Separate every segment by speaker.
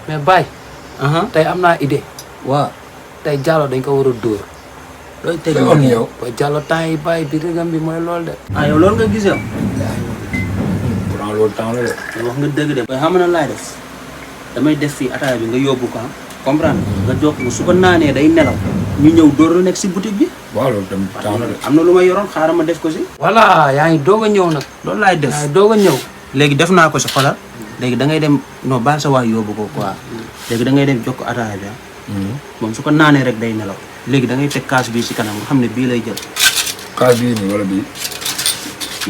Speaker 1: mais Baye. tey am naa idée.
Speaker 2: waaw.
Speaker 1: tey Diallo dañ ko war a dóor.
Speaker 2: looy teg nii yow.
Speaker 1: waaye Diallo temps yi Baye bi rëgam bi mooy loolu de.
Speaker 2: ah yow loolu nga gis yow.
Speaker 3: pourtant loolu temps la de.
Speaker 2: wax nga dëgg de. waaye xam na laay def damay def fii ataaya bi nga yóbbu ko comprendre nga jox ko su ko naanee day nelaw ñu ñëw dóor la nekk si boutique bi.
Speaker 3: waaw loolu tamit temps la de.
Speaker 2: am na lu ma yoroon xaaral ma def ko si.
Speaker 1: voilà yaa ngi doog a ñëw nag.
Speaker 2: loolu laay def
Speaker 1: yaa ngi doog a ñëw.
Speaker 2: léegi def naa ko si xolal léegi da ngay dem non baal sa waay yóbbu ko quoi léegi da ngay dem jox ko ataaya bi moom su ko naanee rek day nelaw léegi da ngay teg kaas bii si kanam nga xam ne bii lay jël.
Speaker 3: kaas bii nii wala bii.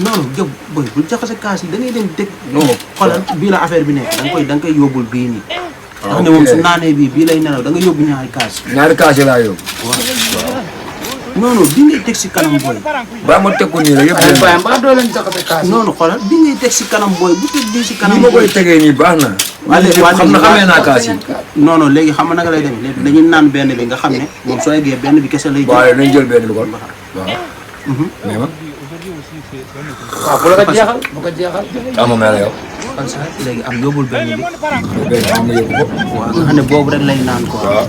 Speaker 2: non yow boy bul jaxase kaas yi da ngay dem teg.
Speaker 3: non
Speaker 2: xolal bii la affaire bi nekk da nga koy yóbbul bii nii. ndax ne moom su naanee bii lay nelaw da nga yóbbu ñaari kaas.
Speaker 3: ñaari kaas yi laa yóbbu.
Speaker 2: waaw non non bii ngay teg si kanam booy.
Speaker 3: ba ma teg ko nii rek yëpp
Speaker 1: ay Baye mbaa doo leen jaxase kaas yi.
Speaker 2: non non xolal bii ngay teg si kanam booy bu teg bii si kanam.
Speaker 3: ni ma koy tegee nii baax na. xam na xamee naa kaas yi.
Speaker 2: non non léegi xam nga naka lay dem léegi dañuy naan benn bi nga xam ne moom soo eggee benn bi kese lay jël.
Speaker 3: waaw nañ jël benn bi kon waaw. mais ma.
Speaker 1: waaw bu la ko jeexal bu ko jeexal.
Speaker 3: ama mel yow.
Speaker 2: kon sax léegi am yóbbul benn bi.
Speaker 3: benn am na yóbbu ko.
Speaker 2: waaw nga xam ne boobu rek lay naan quoi.
Speaker 3: waaw.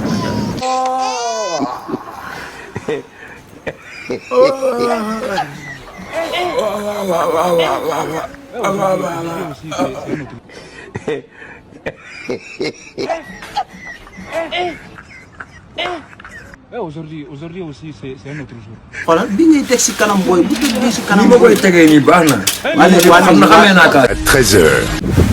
Speaker 4: Aujourd'hui aussi, c'est un autre jour.
Speaker 2: xoolal bi ngay teg si kanam booy bu teg bii si kanam.
Speaker 3: ni ma koy tegee nii baax na.
Speaker 2: waaye
Speaker 3: xam na xamee naa kaas.
Speaker 5: 13h.